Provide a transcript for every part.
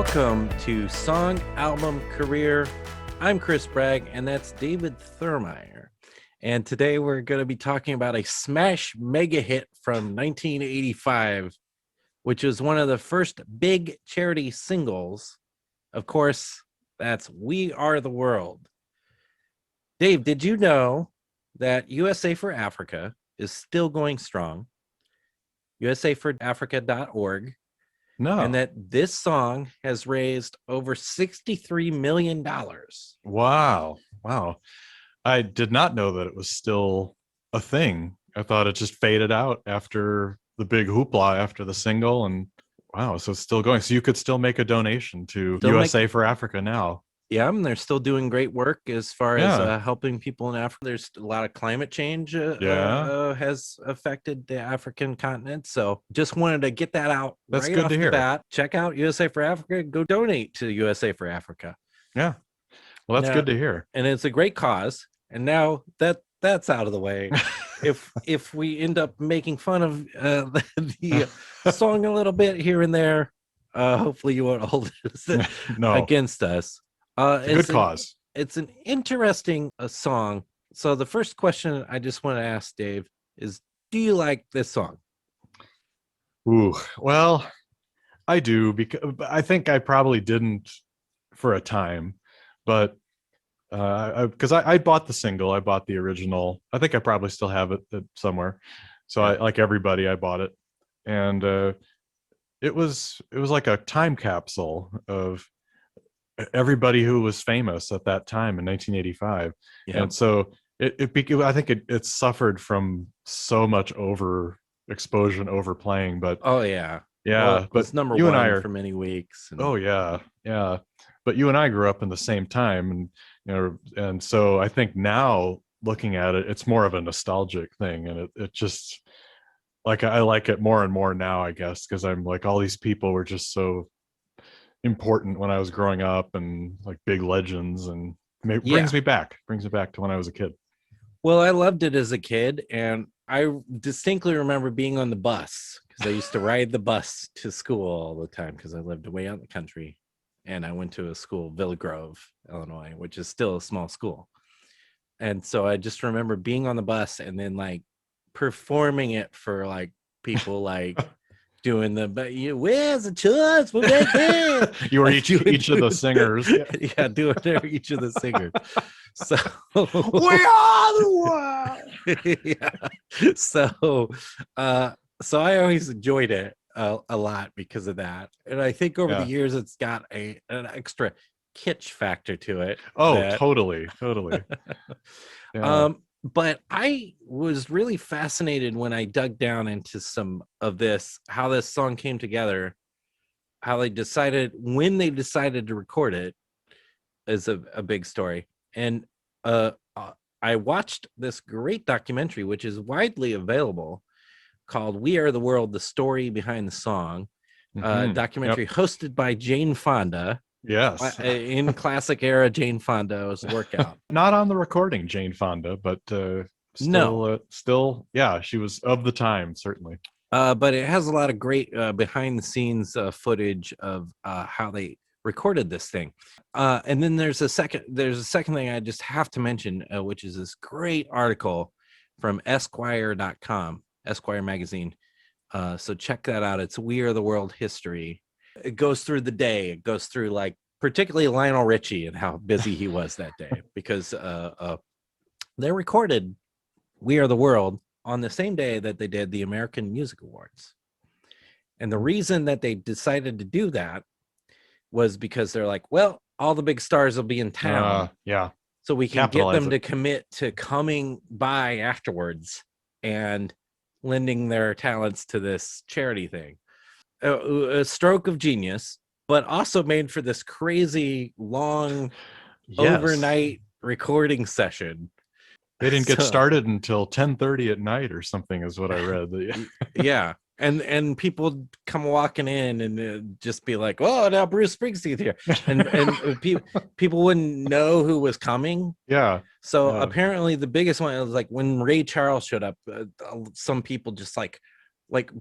Welcome to Song Album Career. I'm Chris Bragg, and that's David Thurmaier. And today we're going to be talking about a smash mega hit from 1985, which was one of the first big charity singles. Of course, that's We Are the World. Dave, did you know that USA for Africa is still going strong? USAforAfrica.org. No. And that this song has raised over $63 million. Wow. I did not know that it was still a thing. I thought it just faded out after the big hoopla after the single. And wow, so it's still going. So you could still make a donation to USA for Africa now. Yeah, and they're still doing great work as far Yeah. as helping people in Africa. There's a lot of climate change has affected the African continent. So just wanted to get that out. That's right good off to the hear. bat. Check out USA for Africa. Go donate to USA for Africa. Yeah. Well, that's good to hear. And it's a great cause. And now that's out of the way. if we end up making fun of the song a little bit here and there, hopefully you won't hold it against us. It's a good cause. It's an interesting song. So the first question I just want to ask Dave is, do you like this song? Ooh, well, I do, because I think I probably didn't for a time, but because I bought the single, I bought the original. I think I probably still have it somewhere. So I, like everybody, I bought it, and it was like a time capsule of everybody who was famous at that time in 1985. And so I think it suffered from so much overexposure and overplaying. But well, but it's number you one and I are for many weeks. But you and I grew up in the same time, and and so I think now looking at it, it's more of a nostalgic thing, and it just, like, I like it more and more now, I guess, because I'm like, all these people were just so important when I was growing up, and like big legends, and it brings me back to when I was a kid. Well, I loved it as a kid, and I distinctly remember being on the bus, because I used to ride the bus to school all the time, because I lived way out in the country, and I went to a school, Villa Grove, Illinois, which is still a small school. And so I just remember being on the bus and then like performing it for like people like doing where's the church? We're back there. You were each of the singers. Doing each of the singers. So we are the world. So I always enjoyed it a lot because of that. And I think over the years it's got an extra kitsch factor to it. Totally. But I was really fascinated when I dug down into some of this, how this song came together, how when they decided to record it is a big story. And I watched this great documentary, which is widely available, called We Are the World, The Story Behind the Song. Documentary hosted by Jane Fonda. Yes. In classic era Jane Fonda's workout. Not on the recording, Jane Fonda, but still, she was of the time, certainly. But it has a lot of great behind the scenes footage of how they recorded this thing. And then there's a second thing I just have to mention, which is this great article from Esquire.com, Esquire magazine. So check that out. It's We Are the World History. It goes through the day. It goes through like particularly Lionel Richie and how busy he was that day, because they recorded We Are the World on the same day that they did the American Music Awards. And the reason that they decided to do that was because they're like, well, all the big stars will be in town. So we can get them to commit to coming by afterwards and lending their talents to this charity thing. A stroke of genius, but also made for this crazy long overnight recording session. They didn't get started until 10:30 at night or something, is what I read. Yeah. And people come walking in and just be like, oh, now Bruce Springsteen's here. And people wouldn't know who was coming. So apparently the biggest one was like when Ray Charles showed up, some people just like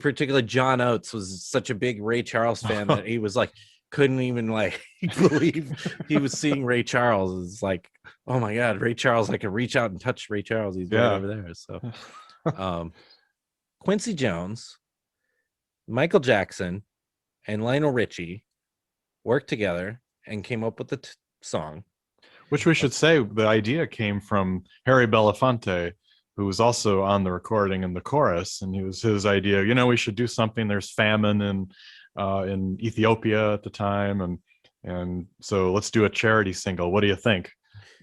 particularly John Oates was such a big Ray Charles fan that he was like, couldn't even like believe he was seeing Ray Charles. It's like, oh my God, Ray Charles! I can reach out and touch Ray Charles. He's right over there. So, Quincy Jones, Michael Jackson, and Lionel Richie worked together and came up with the song. Which we should say the idea came from Harry Belafonte, who was also on the recording and the chorus, and it was his idea. We should do something. There's famine in Ethiopia at the time, and so let's do a charity single. What do you think?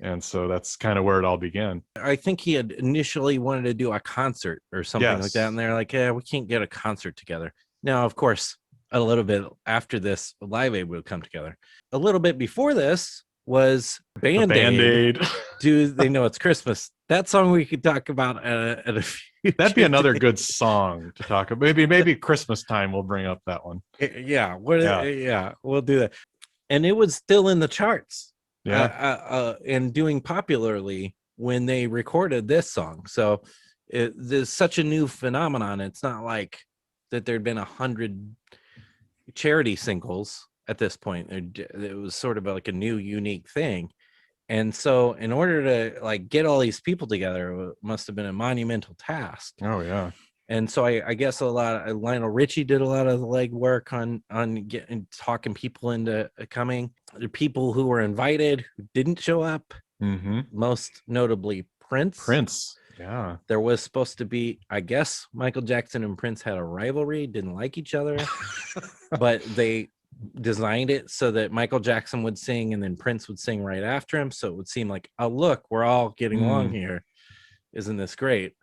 And so that's kind of where it all began. I think he had initially wanted to do a concert or something like that, and they're like, "Yeah, we can't get a concert together." Now, of course, a little bit after this, Live Aid would come together. A little bit before this was Band-Aid. Do They Know It's Christmas? That song we could talk about at a few. That'd be another good song to talk about. Maybe Christmas time we'll bring up that one. Yeah, we'll do that. And it was still in the charts. And doing popularly when they recorded this song. So there's such a new phenomenon. It's not like that there'd been 100 charity singles at this point. It was sort of like a new, unique thing. And so in order to like get all these people together, it must have been a monumental task. Oh yeah. And so I guess Lionel Richie did a lot of the legwork on getting talking people into coming. There are people who were invited who didn't show up. Mm-hmm. Most notably Prince. Yeah. There was supposed to be, I guess, Michael Jackson and Prince had a rivalry, didn't like each other, but they designed it so that Michael Jackson would sing and then Prince would sing right after him. So it would seem like, oh, look, we're all getting along here. Isn't this great?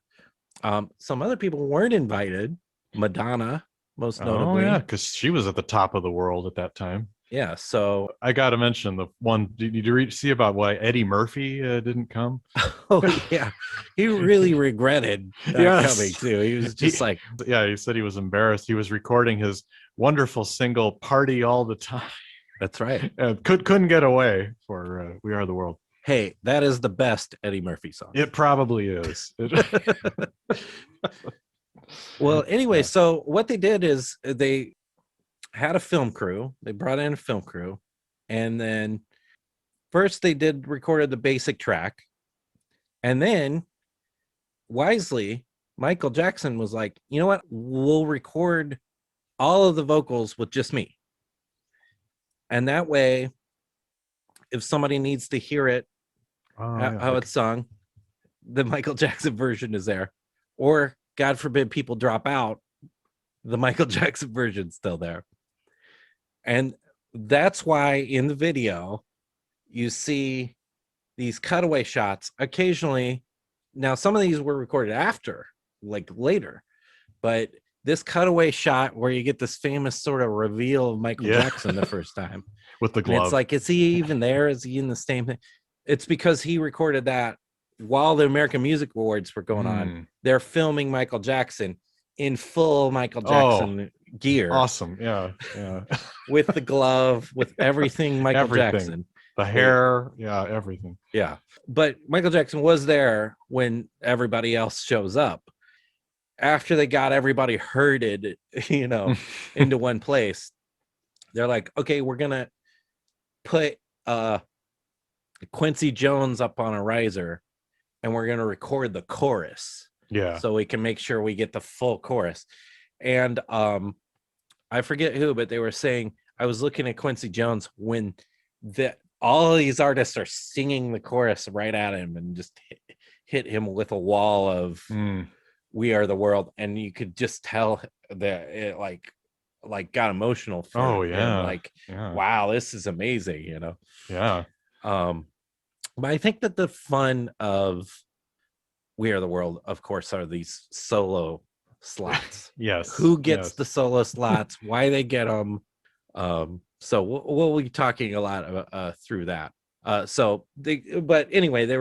Some other people weren't invited. Madonna, most notably. Oh, yeah, because she was at the top of the world at that time. Yeah, so I got to mention the one. Did you see about why Eddie Murphy didn't come? Oh yeah, he really regretted not coming too. He was just he said he was embarrassed. He was recording his wonderful single "Party All the Time." That's right. Couldn't get away for "We Are the World." Hey, that is the best Eddie Murphy song. It probably is. Well, anyway, so what they did is they had a film crew. They brought in a film crew, and then first they recorded the basic track, and then wisely Michael Jackson was like, you know what, we'll record all of the vocals with just me, and that way if somebody needs to hear it how it's sung, the Michael Jackson version is there, or God forbid people drop out, the Michael Jackson version's still there. And that's why in the video you see these cutaway shots occasionally. Now, some of these were recorded after, like later, but this cutaway shot where you get this famous sort of reveal of Michael Jackson the first time with the glove. It's like, is he even there? Is he in the same thing? It's because he recorded that while the American Music Awards were going on. They're filming Michael Jackson in full Michael Jackson gear. Awesome. Yeah. With the glove, with everything Michael Jackson. The hair, everything. Yeah. But Michael Jackson was there when everybody else shows up. After they got everybody herded, into one place, they're like, okay, we're going to put Quincy Jones up on a riser and we're going to record the chorus. Yeah. So we can make sure we get the full chorus. And I forget who, but they were saying, I was looking at Quincy Jones when all of these artists are singing the chorus right at him and just hit him with a wall of We Are the World. And you could just tell that it like got emotional for him. Wow, this is amazing, Yeah. But I think that the fun of We Are the World, of course, are these solo slots. Yes. Who gets the solo slots, why they get them. So we'll be talking a lot about, through that. But anyway, they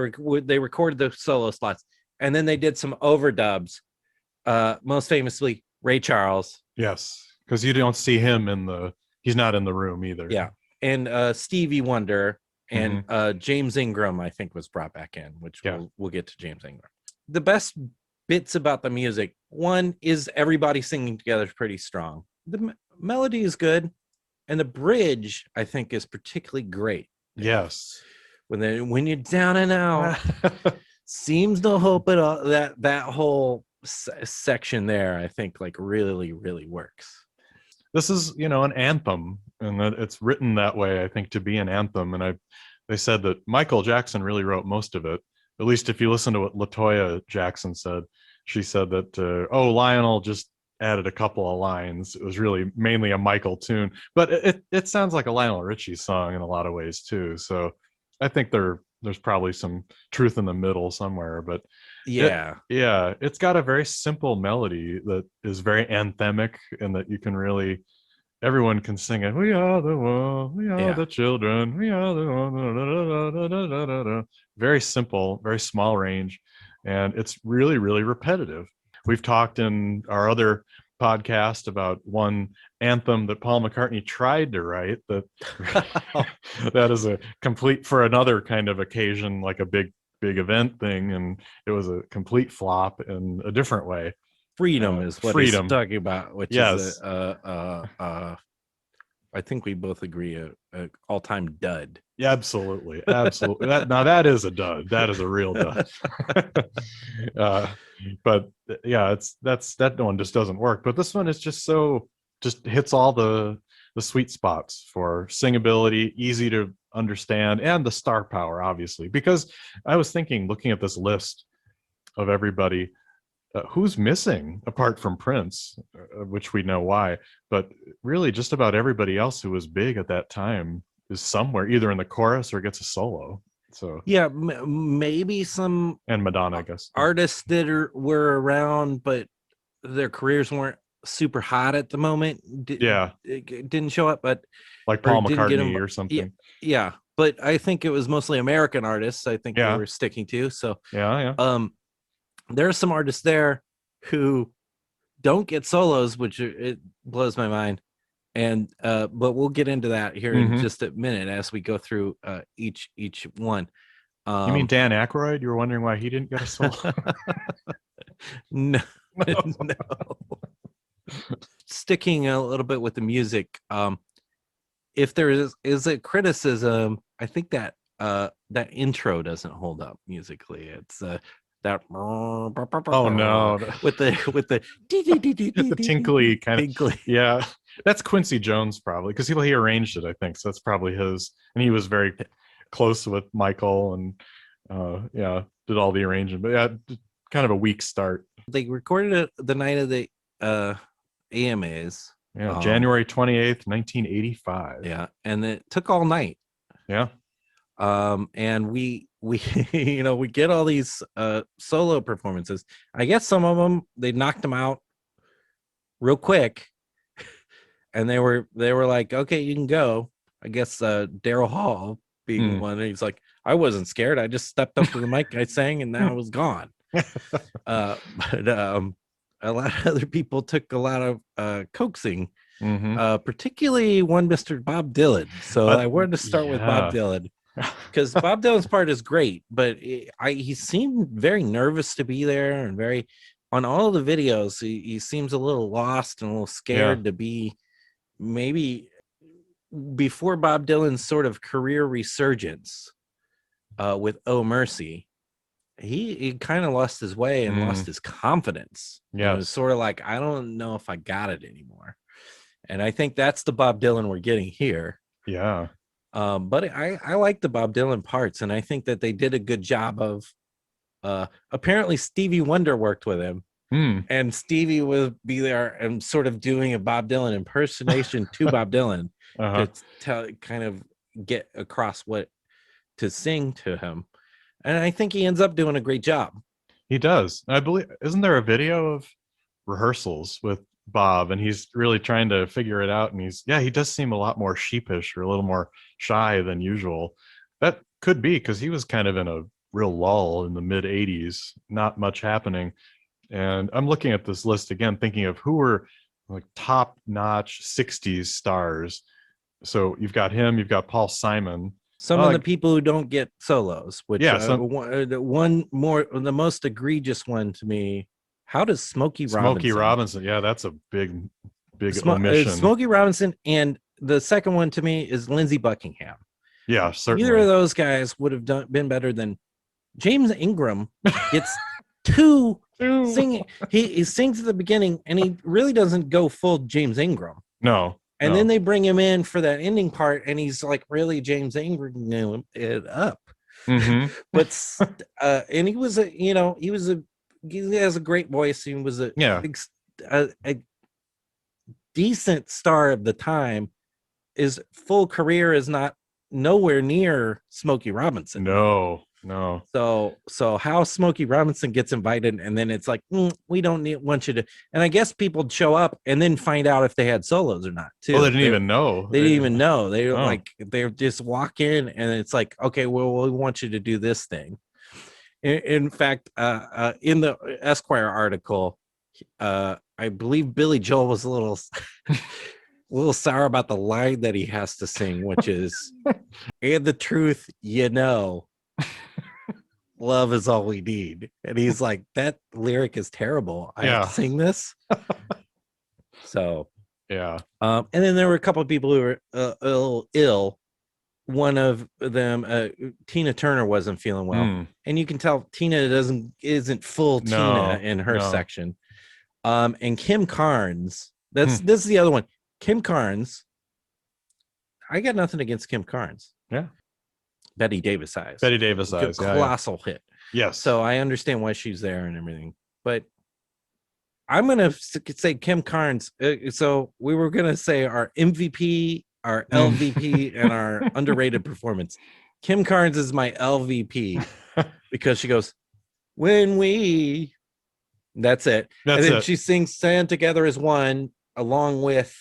recorded the solo slots, and then they did some overdubs. Most famously, Ray Charles. Yes, because you don't see him he's not in the room either. Yeah, and Stevie Wonder and James Ingram, I think, was brought back in, which we'll get to James Ingram. The best bits about the music, one is everybody singing together is pretty strong. The melody is good. And the bridge, I think, is particularly great. Yes. When you're down and out, seems to hope it all, that whole section there, I think, like really, really works. This is, an anthem, and that it's written that way, I think, to be an anthem. And they said that Michael Jackson really wrote most of it. At least if you listen to what LaToya Jackson said, she said that, Lionel just added a couple of lines. It was really mainly a Michael tune, but it sounds like a Lionel Richie song in a lot of ways too. So I think there's probably some truth in the middle somewhere, but it's got a very simple melody that is very anthemic, and that you can really, everyone can sing it. We are the world, we are the children, we are the one. Very simple, very small range, and it's really, really repetitive. We've talked in our other podcast about one anthem that Paul McCartney tried to write that that is a complete, for another kind of occasion, like a big event thing, and it was a complete flop in a different way. Freedom is what he's talking about, which is I think we both agree a all-time dud. Yeah, absolutely. That is a dud. That is a real dud. But yeah, that one just doesn't work. But this one is just hits all the sweet spots for singability, easy to understand, and the star power, obviously. Because I was thinking, looking at this list of everybody, who's missing apart from Prince, which we know why, but really just about everybody else who was big at that time is somewhere either in the chorus or gets a solo. So yeah, maybe some, and Madonna, I guess, artists that were around, but their careers weren't super hot at the moment. It didn't show up, but like Paul McCartney or something. Yeah, but I think it was mostly American artists. I think they were sticking to. So there are some artists there who don't get solos, which it blows my mind. And but we'll get into that here in just a minute as we go through each one. You mean Dan Aykroyd? You were wondering why he didn't get a solo? No. Sticking a little bit with the music, if there is a criticism, I think that that intro doesn't hold up musically. It's that with the the tinkly kind of, yeah, that's Quincy Jones probably, because he arranged it, I think, so that's probably his, and he was very close with Michael, and did all the arrangement, but kind of a weak start. They recorded it the night of the AMAs, January 28th 1985, and it took all night, and we we get all these solo performances. I guess some of them they knocked them out real quick, and they were like, okay, you can go. I guess Daryl Hall being one, and he's like, I wasn't scared, I just stepped up to the mic, I sang, and then I was gone. But a lot of other people took a lot of coaxing, particularly one Mr. Bob Dylan. So I wanted to start with Bob Dylan, because Bob Dylan's part is great, but he seemed very nervous to be there, and very, on all of the videos, he seems a little lost and a little scared to be, maybe before Bob Dylan's sort of career resurgence with Oh Mercy. He kind of lost his way and lost his confidence. Yeah, it was sort of like, I don't know if I got it anymore. And I think that's the Bob Dylan we're getting here. Yeah. But I like the Bob Dylan parts, and I think that they did a good job of. Apparently, Stevie Wonder worked with him, and Stevie would be there and sort of doing a Bob Dylan impersonation to Bob Dylan to kind of get across what to sing to him. And I think he ends up doing a great job. He does. I believe, isn't there a video of rehearsals with Bob, and he's really trying to figure it out, and he does seem a lot more sheepish or a little more shy than usual. That could be because he was kind of in a real lull in the mid 80s, not much happening. And I'm looking at this list again, thinking of who were like top-notch 60s stars. So you've got him, you've got Paul Simon. Some of the people who don't get solos, which the most egregious one to me. How does Smokey Robinson? Yeah, that's a big omission. Smokey Robinson and the second one to me is Lindsey Buckingham. Yeah, Either of certainly. those guys would have been better than James Ingram. Gets two singing. He sings at the beginning, and he really doesn't go full James Ingram. No. And then they bring him in for that ending part, and he's like really James Ingram it up. Mm-hmm. But and he was he has a great voice. He was a decent star of the time. His full career is not nowhere near Smokey Robinson. No. So how Smokey Robinson gets invited, and then it's like, we don't want you to. And I guess people show up and then find out if they had solos or not too. Well, they didn't even know. They didn't even know. They like they just walk in, and it's like, okay, well, we want you to do this thing. In fact, in the Esquire article, I believe Billy Joel was a little sour about the line that he has to sing, which is, "And the truth, love is all we need." And he's like, that lyric is terrible. I have to sing this. So yeah. And then there were a couple of people who were ill. One of them, Tina Turner, wasn't feeling well, and you can tell Tina isn't full Tina in her section. And Kim Carnes, this is the other one. Kim Carnes, I got nothing against Kim Carnes. Yeah. Betty Davis Eyes. Colossal hit. Yes. So I understand why she's there and everything. But I'm going to say Kim Carnes. So we were going to say our MVP, our LVP, and our underrated performance. Kim Carnes is my LVP because she goes, "When we..." That's it. And then she sings "Stand Together as One" along with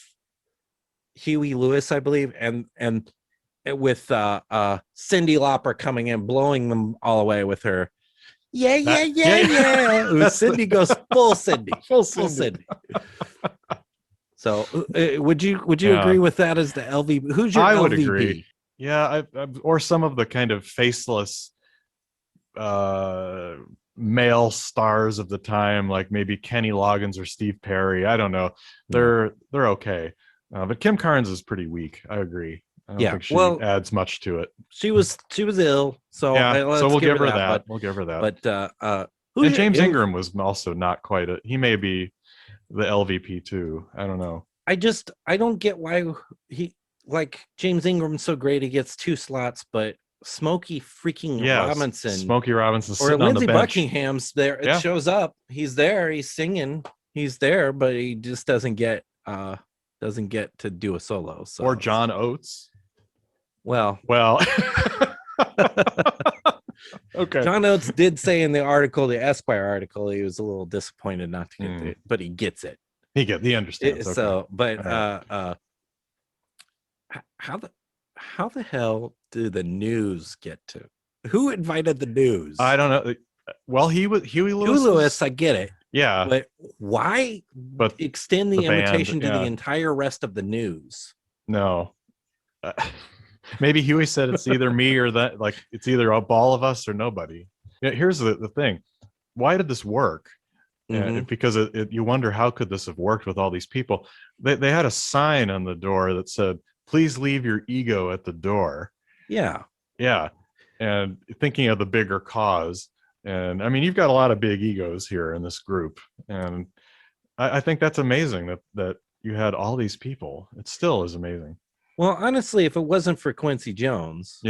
Huey Lewis, I believe, and with Cyndi Lauper coming in, blowing them all away with her. Yeah. Cyndi goes full Cyndi. So would you agree with that as the LVP? Who's your LVP? Would agree. Yeah, or some of the kind of faceless male stars of the time, like maybe Kenny Loggins or Steve Perry. I don't know. They're okay. But Kim Carnes is pretty weak. I agree. I don't think she adds much to it. She was ill, so we'll give her that. We'll give her that. But and James Ingram was also not quite he may be the LVP too. I don't know. I don't get why he, like, James Ingram's so great he gets 2 slots, but Smokey Robinson or Lindsey Buckingham's there. It shows up. He's there. He's singing. He's there, but he just doesn't get to do a solo. So. Or John Oates. Well. Okay. John Oates did say in the article, the Esquire article, he was a little disappointed not to get it, but he gets it. He understands. So, but how the hell do the News get to? Who invited the News? I don't know. Well, Huey Lewis. I get it. Yeah. But why extend the invitation to the entire rest of the News? No. Maybe Huey said it's either me or that. Like, it's either all of us or nobody. Yeah, here's the thing. Why did this work? Because you wonder, how could this have worked with all these people? They had a sign on the door that said, "Please leave your ego at the door." Yeah. And thinking of the bigger cause. And I mean, you've got a lot of big egos here in this group. And I think that's amazing that you had all these people. It still is amazing. Well, honestly, if it wasn't for Quincy Jones,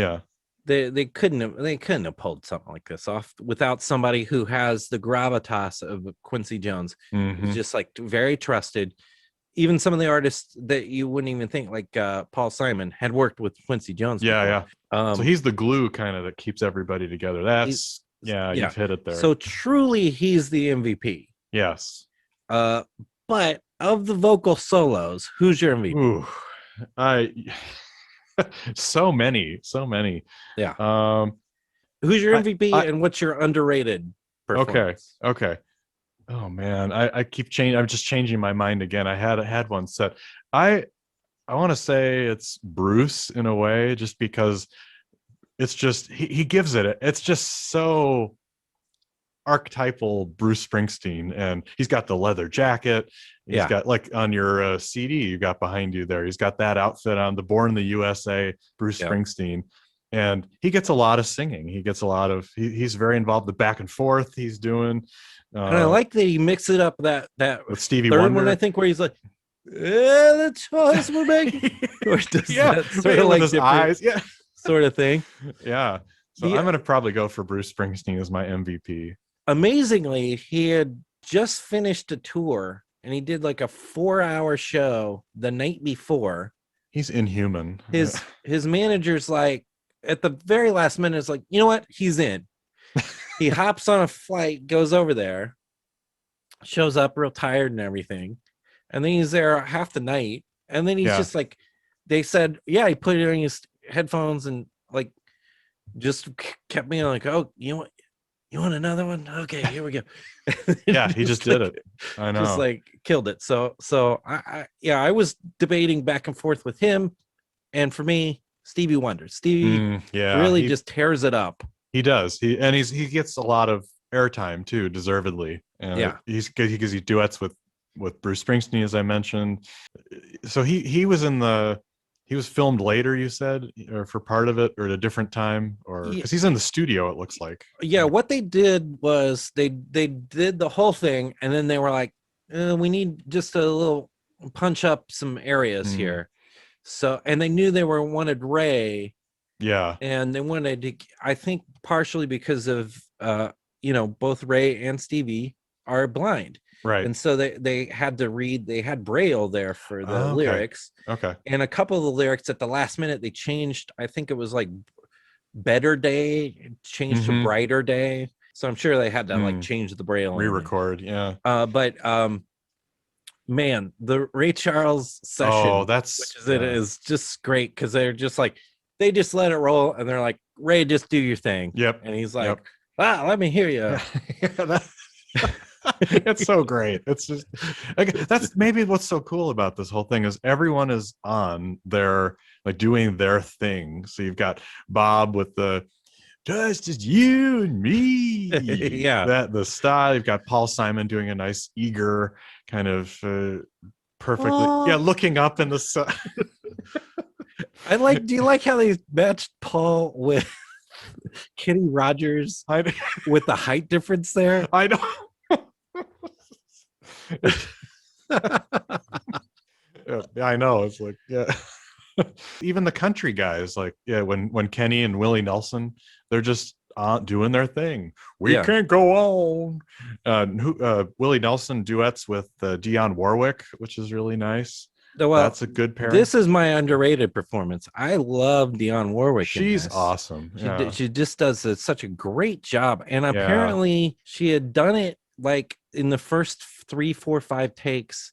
they couldn't have pulled something like this off without somebody who has the gravitas of Quincy Jones. Who's just like very trusted. Even some of the artists that you wouldn't even think, like Paul Simon, had worked with Quincy Jones before. So he's the glue kind of that keeps everybody together. That's you've hit it there. So truly, he's the MVP. Yes. But of the vocal solos, who's your MVP? Ooh, so many. Yeah. Who's your MVP and what's your underrated performance? Okay. Oh man, I keep changing. I'm just changing my mind again. I had one set. I want to say it's Bruce in a way, just because it's just he gives it. It's just so archetypal Bruce Springsteen, and he's got the leather jacket. He's got, like, on your CD you got behind you there, he's got that outfit on, the Born in the USA Bruce Springsteen. And he gets a lot of singing. He gets a lot of, he's very involved, the back and forth he's doing. And I like that he mixed it up that with Stevie third Wonder one, I think, where he's like, the choice we're making. Or does that sort of like his eyes, sort of thing. Yeah. So I'm gonna probably go for Bruce Springsteen as my MVP. Amazingly, he had just finished a tour and he did like a 4-hour show the night before. He's inhuman. His manager's like, at the very last minute, is like, you know what? He's in. He hops on a flight, goes over there, shows up real tired and everything. And then he's there half the night. And then he's just like, they said, yeah, he put it on his headphones and like just kept me like, oh, you want another one? Okay, here we go. Yeah, he just did it. I know. Just like killed it. So I was debating back and forth with him. And for me, Stevie Wonder. Stevie really just tears it up. He does. He gets a lot of airtime too, deservedly. And he duets with Bruce Springsteen, as I mentioned. So he was filmed later, you said, or for part of it, or at a different time, or because he's in the studio, it looks like. Yeah, what they did was they did the whole thing, and then they were like, we need just a little punch up some areas here. So, and they knew they wanted Ray. Yeah. And they wanted to, I think partially because of, both Ray and Stevie are blind. Right. And so they had to read, they had Braille there for the lyrics. Okay. And a couple of the lyrics at the last minute, they changed. I think it was like Better Day, changed to Brighter Day. So I'm sure they had to like change the Braille. Re-record. Yeah. But man, the Ray Charles session, is just great because they're just like, they just let it roll and they're like, Ray, just do your thing. Yep. And he's like, let me hear you. It's so great. It's just like, that's maybe what's so cool about this whole thing is everyone is on their, like, doing their thing. So you've got Bob with the just you and me. The style. You've got Paul Simon doing a nice eager kind of perfectly looking up in the sun. Do you like how they matched Paul with Kenny Rogers with the height difference there? I know. I know. It's like, even the country guys, like, when Kenny and Willie Nelson, they're just doing their thing. We can't go on. Willie Nelson duets with Dionne Warwick, which is really nice. Well, that's a good pairing. This is my underrated performance. I love Dionne Warwick. She's awesome. She just does such a great job. And apparently she had done it like in the first 3, 4, 5 takes,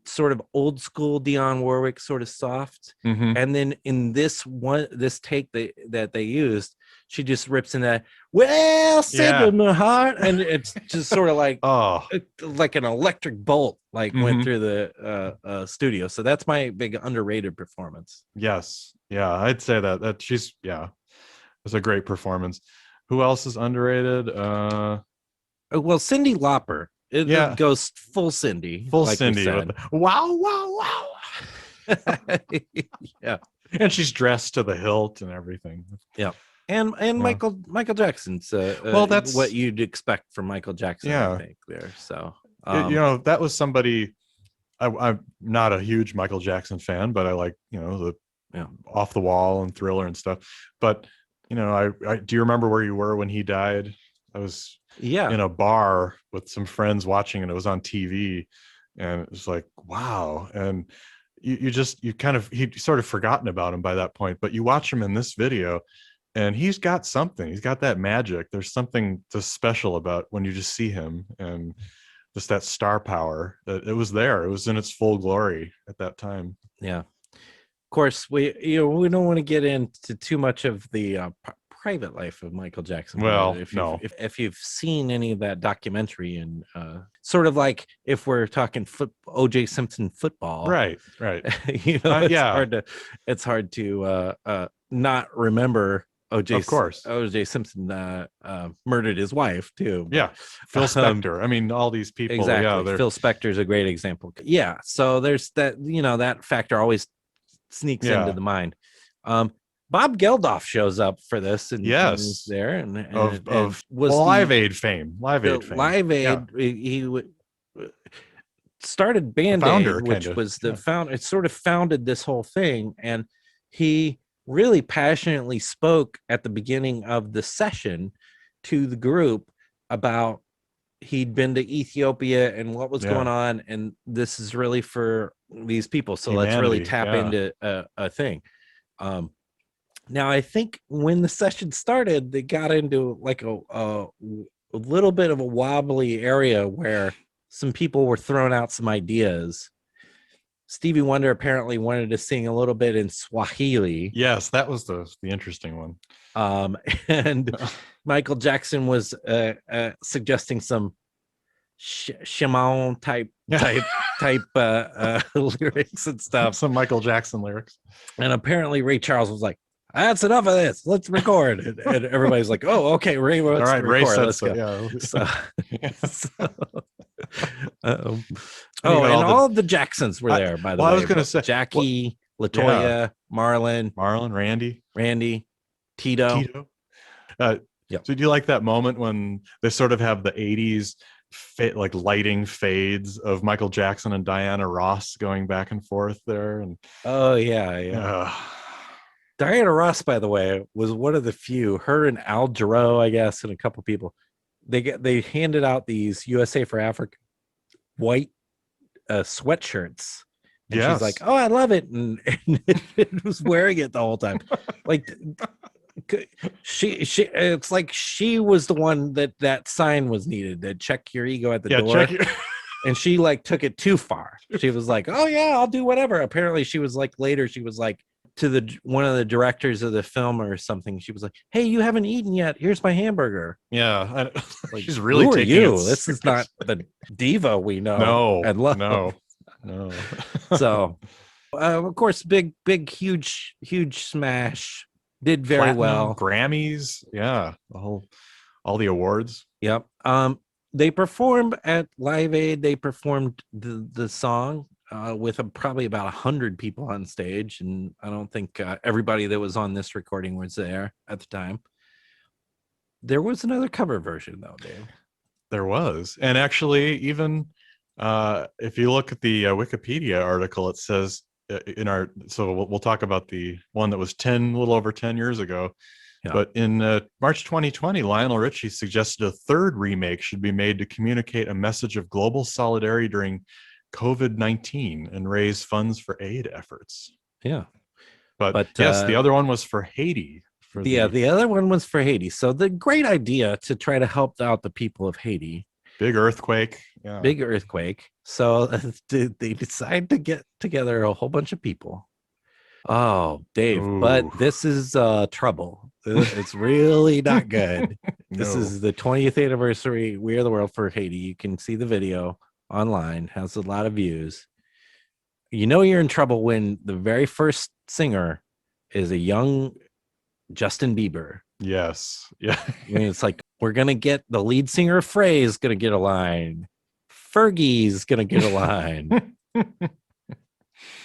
sort of old school Dionne Warwick, sort of soft. And then in this take that they used, she just rips in that, well, said in my heart, and it's just sort of like like an electric bolt went through the studio. So that's my big underrated performance. Yes. Yeah, I'd say that she's it's a great performance. Who else is underrated? Well, Cyndi Lauper. It goes full Cyndi. Full Cyndi. Wow. Yeah. And she's dressed to the hilt and everything. Yeah. And Michael Jackson's that's what you'd expect from Michael Jackson, I think, there. So that was somebody. I'm not a huge Michael Jackson fan, but I like the Off the Wall and Thriller and stuff. But I do you remember where you were when he died? I was in a bar with some friends watching, and it was on TV, and it was like, wow. And he'd sort of forgotten about him by that point, but you watch him in this video and he's got something. He's got that magic. There's something just special about when you just see him, and just that star power that it was there. It was in its full glory at that time. Yeah. Of course, we don't want to get into too much of the private life of Michael Jackson. Well, if you've seen any of that documentary, and sort of like if we're talking O.J. Simpson football, right. It's hard to not remember Of course. OJ Simpson murdered his wife too. Yeah, Phil Spector. I mean, all these people. Exactly. Yeah, they're Phil Spector's a great example. Yeah. So there's that. That factor always sneaks into the mind. Bob Geldof shows up for this, and yes, there, and of was Live Aid fame. Live Aid fame. Live Aid. Yeah. He started Band founder, Aid, which kinda. was the founder. It sort of founded this whole thing, and he really passionately spoke at the beginning of the session to the group about he'd been to Ethiopia and what was going on, and this is really for these people. So let's really tap into a thing. Now I think when the session started, they got into like a little bit of a wobbly area where some people were throwing out some ideas. Stevie Wonder apparently wanted to sing a little bit in Swahili. Yes, that was the interesting one. And Michael Jackson was suggesting some Shimon type lyrics and stuff. Some Michael Jackson lyrics. And apparently Ray Charles was like, "That's enough of this. Let's record." And everybody's like, "Oh, okay, Ray. All right, Ray said let's go." Yeah. And all of the Jacksons were there, by the way. I was going to say Jackie, Latoya, Marlon, Randy, Tito. So do you like that moment when they sort of have the 80s like lighting fades of Michael Jackson and Diana Ross going back and forth there? And Diana Ross, by the way, was one of the few. Her and Al Jarreau, I guess, and a couple people. They handed out these USA for Africa white sweatshirts. And she's like, "Oh, I love it," and it was wearing it the whole time. Like she it's like she was the one that sign was needed, that check your ego at the door. And she like took it too far. She was like, "Oh yeah, I'll do whatever." Apparently she was like, later she was like to one of the directors of the film or something, she was like, "Hey, you haven't eaten yet, here's my hamburger." Like, she's really taking you this is not the diva we know and love. No. So of course, big huge smash, did very Platinum, well, Grammys, all the awards. Yep. They performed at Live Aid. They performed the song with probably about 100 people on stage, and I don't think everybody that was on this recording was there at the time. There was another cover version, though, Dave. There was, and actually, even if you look at the Wikipedia article, it says so we'll talk about the one that was a little over 10 years ago. Yeah. But in March 2020, Lionel Richie suggested a third remake should be made to communicate a message of global solidarity during COVID-19 and raise funds for aid efforts. Yeah. But yes, the other one was for Haiti. The other one was for Haiti. So the great idea to try to help out the people of Haiti. Big earthquake. Yeah. Big earthquake. So they decide to get together a whole bunch of people. Oh, Dave, but this is trouble. It's really not good. This is the 20th anniversary We Are the World for Haiti. You can see the video online, has a lot of views. You know you're in trouble when the very first singer is a young Justin Bieber. Yes. Yeah. I mean, it's like, we're gonna get the lead singer of Frey's gonna get a line. Fergie's gonna get a line.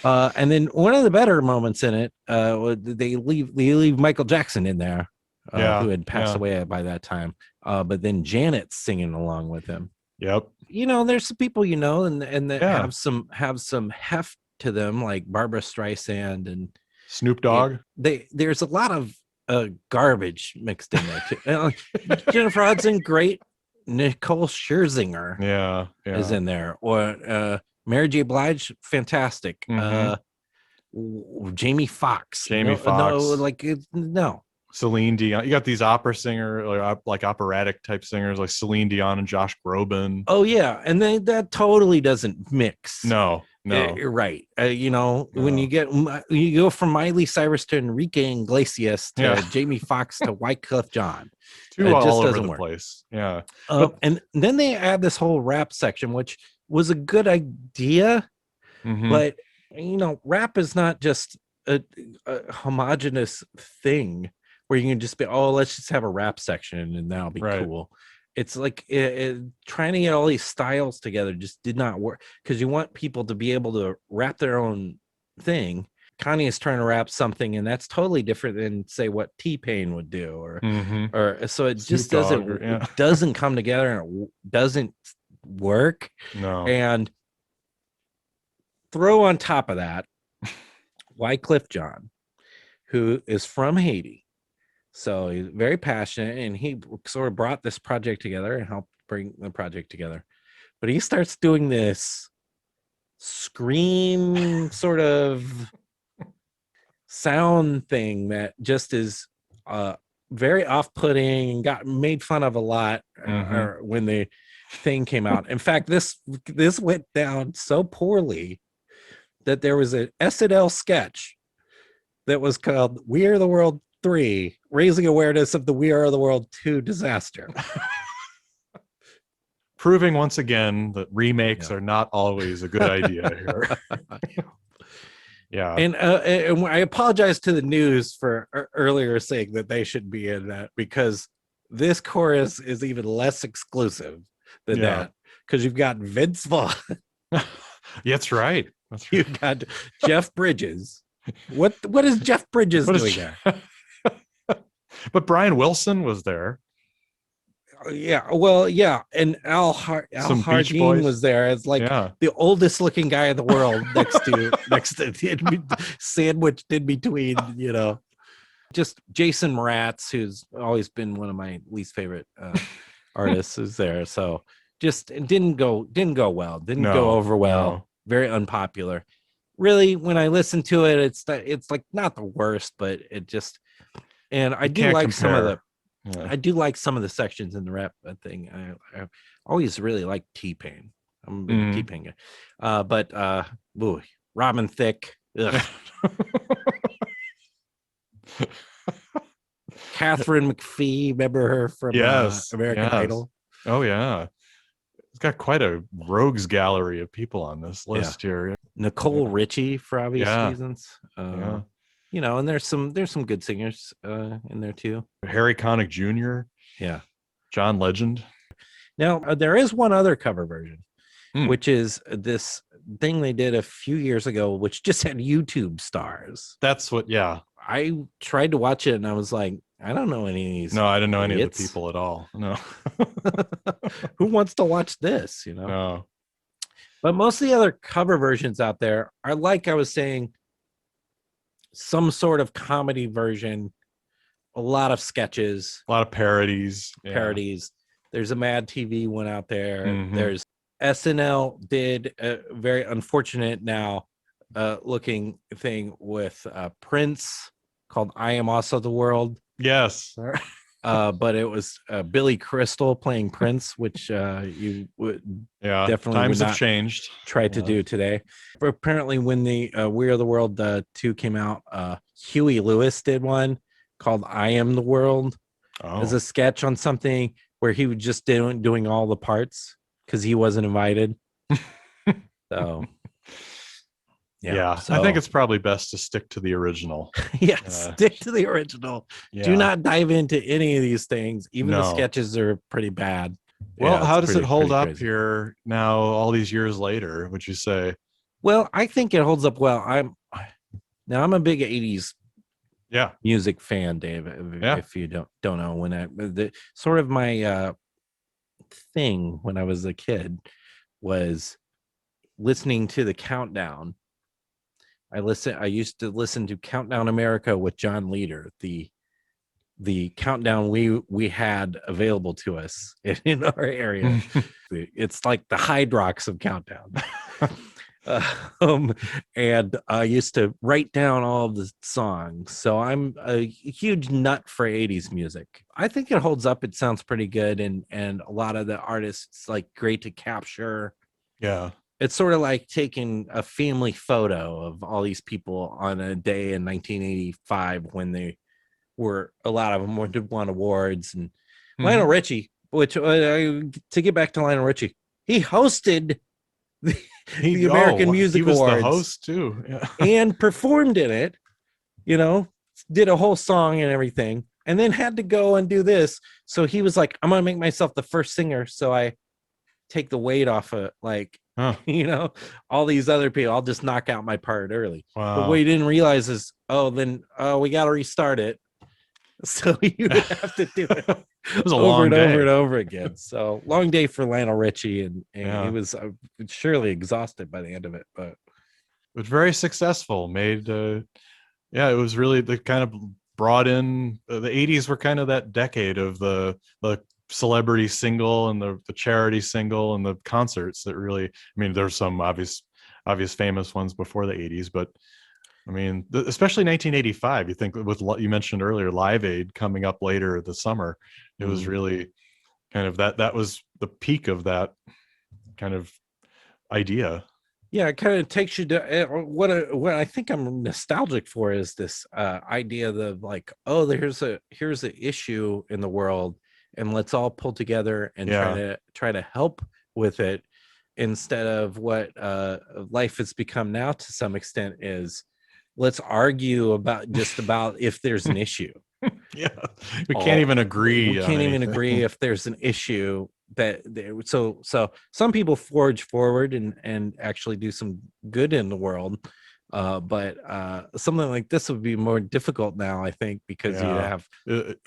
And then one of the better moments in it, they leave Michael Jackson in there, who had passed away by that time. But then Janet's singing along with him. Yep. There's some people and that have some heft to them, like Barbara Streisand and Snoop Dogg. There's a lot of garbage mixed in there too. Jennifer Hudson, great. Nicole Scherzinger, is in there, or Mary J. Blige, fantastic. Mm-hmm. Jamie Foxx. No. Celine Dion. You got these opera singer, like operatic type singers like Celine Dion and Josh Groban. Oh yeah, and that totally doesn't mix. No. You're right. When you go from Miley Cyrus to Enrique Iglesias to Jamie Foxx to Wyclef Jean. All over the place. Yeah. And then they add this whole rap section, which was a good idea, but rap is not just a homogenous thing. where you can just be, oh, let's just have a rap section and that'll be Right. cool. It's like trying to get all these styles together just did not work, because you want people to be able to rap their own thing. Kanye is trying to rap something, and that's totally different than, say, what T-Pain would do, or so it Snoop just Dogg, doesn't yeah. it doesn't come together, and it doesn't work. No. And throw on top of that Wycliffe John, who is from Haiti. So he's very passionate, and he sort of brought this project together and helped bring the project together. But he starts doing this scream sort of sound thing that just is very off-putting and got made fun of a lot when the thing came out. In fact, this went down so poorly that there was an SNL sketch that was called "We Are the World 3, raising awareness of the We Are the World 2 disaster." Proving once again that remakes are not always a good idea here. Yeah. And I apologize to the news for earlier saying that they should be in that, because this chorus is even less exclusive than that, because you've got Vince Vaughn. That's right. You've got Jeff Bridges. What is Jeff Bridges doing there? But Brian Wilson was there. Yeah, well, yeah, and Al Hardin was there as like the oldest looking guy in the world next to sandwiched in between, just Jason Mraz, who's always been one of my least favorite artists, is there. So just it didn't go well, go over well. No. Very unpopular. Really, when I listen to it, it's like not the worst, but it just, and I do like some of the. Yeah. I do like some of the sections in the rap thing. I always really like T-Pain. I'm a big T-Pain guy. But Robin Thicke. Catherine McPhee, remember her from American Idol? Oh, yeah. It's got quite a rogues gallery of people on this list here. Nicole Richie, for obvious reasons. And there's some good singers in there too. Harry Connick Jr. Yeah. John Legend. Now, there is one other cover version, which is this thing they did a few years ago, which just had YouTube stars. That's what, I tried to watch it and I was like, I don't know any of these. No, I didn't know any of the people at all. No. Who wants to watch this, No. But most of the other cover versions out there are, like I was saying, some sort of comedy version, a lot of sketches, a lot of parodies. There's a Mad TV one out there. There's SNL did a very unfortunate now looking thing with Prince called "I Am Also the World." Yes. But it was Billy Crystal playing Prince, which you would definitely times have changed. Try to do today. But apparently, when the We Are the World 2 came out, Huey Lewis did one called "I Am the World" as a sketch on something where he was just doing all the parts because he wasn't invited. So. I think it's probably best to stick to the original. Stick to the original. Do not dive into any of these things. Even the sketches are pretty bad. Well, how does it hold up here now, all these years later, would you say? Well, I think it holds up well. I'm a big 80s music fan, Dave. If you don't know, when sort of my thing when I was a kid was listening to the Countdown. I used to listen to Countdown America with John Leader, the countdown we had available to us in our area. It's like the Hydrox of Countdown. And I used to write down all of the songs. So I'm a huge nut for 80s music. I think it holds up. It sounds pretty good. And a lot of the artists like great to capture. Yeah. It's sort of like taking a family photo of all these people on a day in 1985 when they were, a lot of them won awards. And Lionel Richie, which to get back to Lionel Richie, he hosted the American Music Awards. He was the host too. And performed in it, did a whole song and everything. and then had to go and do this. So he was like, I'm gonna make myself the first singer, so I take the weight off of like Huh. all these other people. I'll just knock out my part early. But what Wow. he didn't realize is, we got to restart it. So you would have to do it It was a over long and day. over and over again. So long day for Lionel Richie, and Yeah. he was surely exhausted by the end of it. But very successful. Made yeah, it was really the kind of brought in the 80s were kind of that decade of the celebrity single and the charity single and the concerts that really, I mean, there's some obvious famous ones before the 80s, but I mean, especially 1985, you think with you mentioned earlier, Live Aid coming up later this summer, it was really kind of that was the peak of that kind of idea. Yeah, it kind of takes you to what I think I'm nostalgic for is this idea of like, oh, here's an issue in the world, and let's all pull together and try to help with it, instead of what life has become now to some extent is, let's argue about if there's an issue. Yeah, we can't even agree. We can't even agree if there's an issue. So some people forge forward and actually do some good in the world, but something like this would be more difficult now, I think, because you have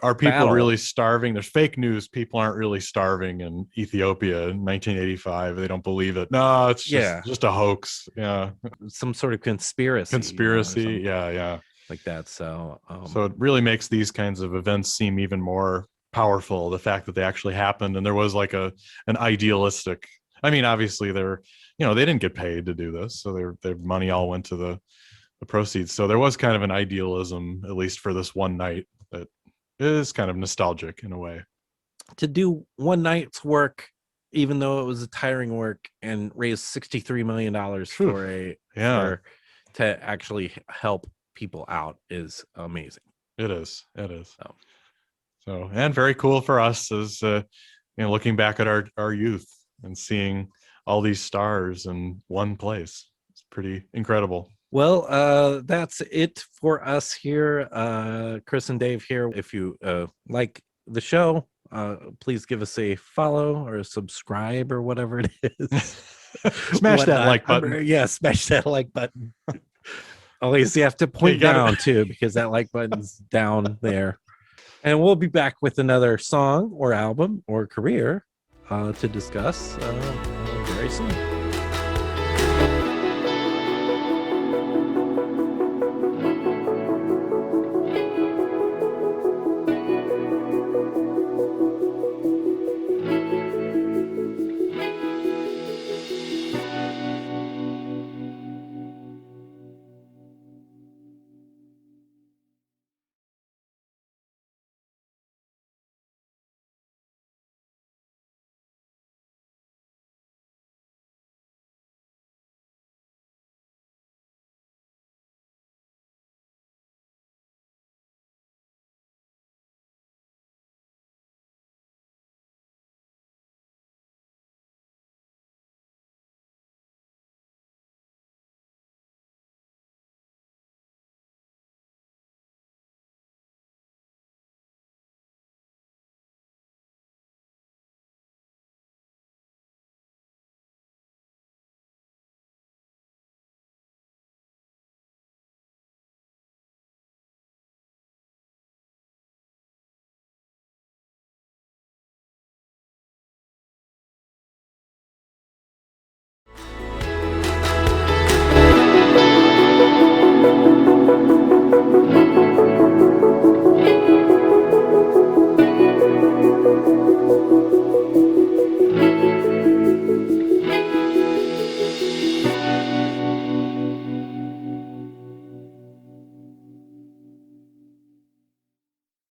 are people really starving? There's fake news. People aren't really starving in Ethiopia in 1985. They don't believe it. No, it's just a hoax. Yeah, some sort of conspiracy. Yeah, like that. So it really makes these kinds of events seem even more powerful, the fact that they actually happened and there was like an idealistic, I mean, obviously they're, they didn't get paid to do this, so their money all went to the proceeds, so there was kind of an idealism, at least for this one night, that is kind of nostalgic in a way. To do one night's work, even though it was a tiring work, and raise $63 million to actually help people out is amazing. It is so and very cool for us as looking back at our youth and seeing all these stars in one place. It's pretty incredible. Well, that's it for us here. Chris and Dave here. If you like the show, please give us a follow or a subscribe or whatever it is. Smash that like button. Yeah, smash that like button. Always you have to point down too, because that like button's down there. And we'll be back with another song or album or career to discuss very soon.